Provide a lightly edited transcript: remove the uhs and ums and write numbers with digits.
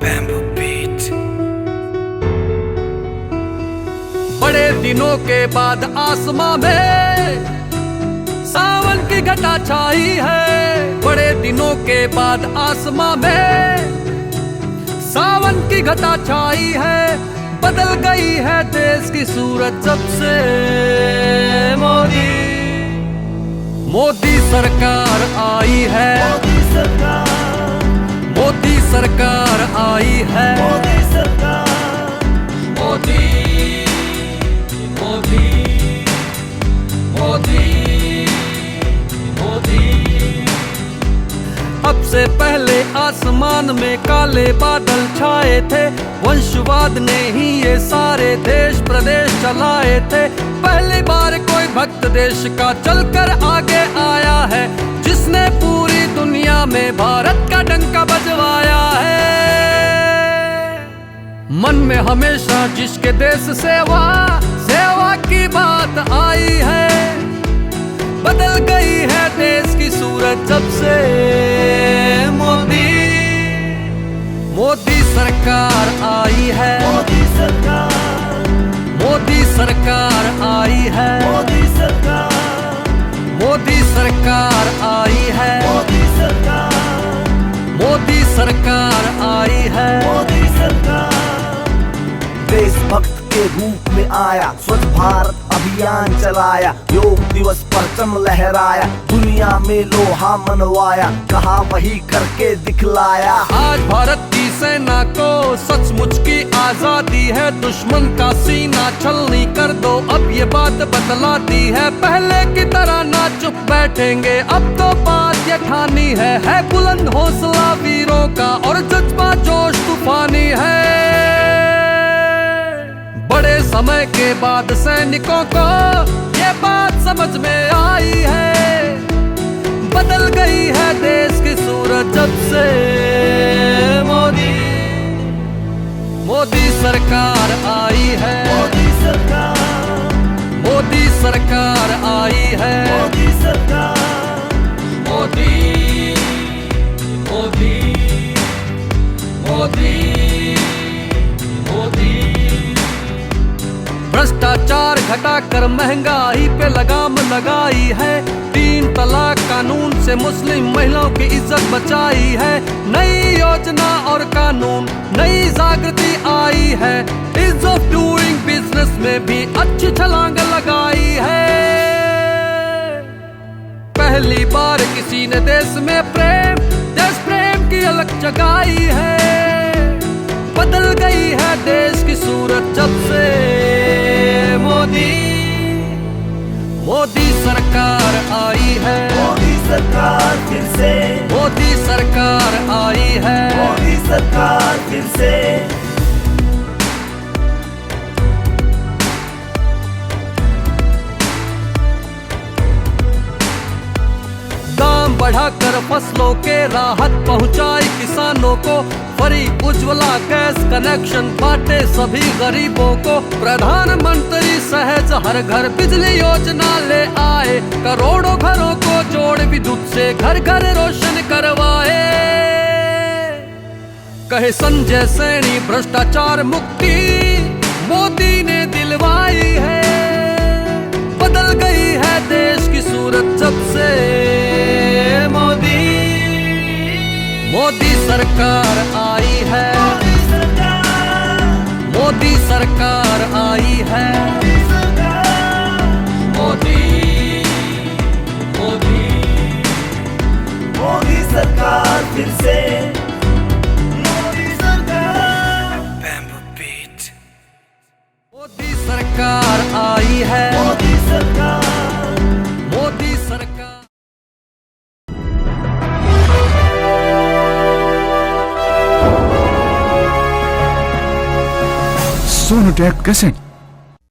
Bamboo Beat। बड़े दिनों के बाद आसमां में सावन की घटा छाई है। बड़े दिनों के बाद आसमां में सावन की घटा छाई है। बदल गई है देश की सूरत जब से मोदी सरकार आई है। मोदी सरकार आई है। मोदी मोदी मोदी मोदी। अब से पहले आसमान में काले बादल छाए थे। वंशवाद ने ही ये सारे देश प्रदेश चलाए थे। पहली बार कोई भक्त देश का चलकर आगे आया है, जिसने पूरी दुनिया में भारत का डंका बजवाया है। मन में हमेशा जिसके देश सेवा सेवा की बात आई है। बदल गई है देश की सूरत जब से मोदी सरकार आई है। मोदी सरकार आई है। मोदी सरकार आई है। मोदी सरकार आई है। देशभक्त के रूप में आया, स्वच्छ भारत अभियान चलाया, योग दिवस परचम लहराया, दुनिया में लोहा मनवाया, कहा वही करके दिखलाया। आज भारत की सेना को सचमुच की आजादी है। दुश्मन का सीना छलनी कर दो, अब ये बात बतलाती है। पहले की तरह ना चुप बैठेंगे, अब तो बात ये ठानी है बुलंद हौसला वीरों का और जज्बा जोश तूफानी है। बड़े समय के बाद सैनिकों को ये बात समझ में आई है। बदल गई है देश की सूरत जब से मोदी सरकार आई है। मोदी सरकार आई है। मोदी भ्रष्टाचार घटाकर महंगाई पे लगाम लगाई है। 3 तलाक कानून से मुस्लिम महिलाओं की इज्जत बचाई है। नई योजना और कानून नई जागृति आई है। इज ऑफ डूइंग बिजनेस में भी अच्छी छलांग लगाई है। पहली बार किसी ने देश में देश प्रेम की अलग जगाई है। बदल गई है देश की सूरत जब से मोदी सरकार आई है। मोदी सरकार फिर से, मोदी सरकार आई है। मोदी सरकार फिर से। दाम बढ़ाकर फसलों के राहत पहुंचाई किसानों को। फ्री उज्ज्वला गैस कनेक्शन बांटे सभी गरीबों को। प्रधानमंत्री सहज हर घर बिजली योजना ले आए। करोड़ों घरों को जोड़ विद्युत से घर घर रोशन करवाए। कहे संजय सैनी भ्रष्टाचार मुक्ति मोदी ने दिलवाई है। बदल गई है देश की सूरत जब से मोदी सरकार आई है। मोदी सरकार आई है। मोदी सरकार फिर से। Bamboo Beat। मोदी सरकार आई है। मोदी सरकार। मोदी सरकार। सोनोटेक कैसेट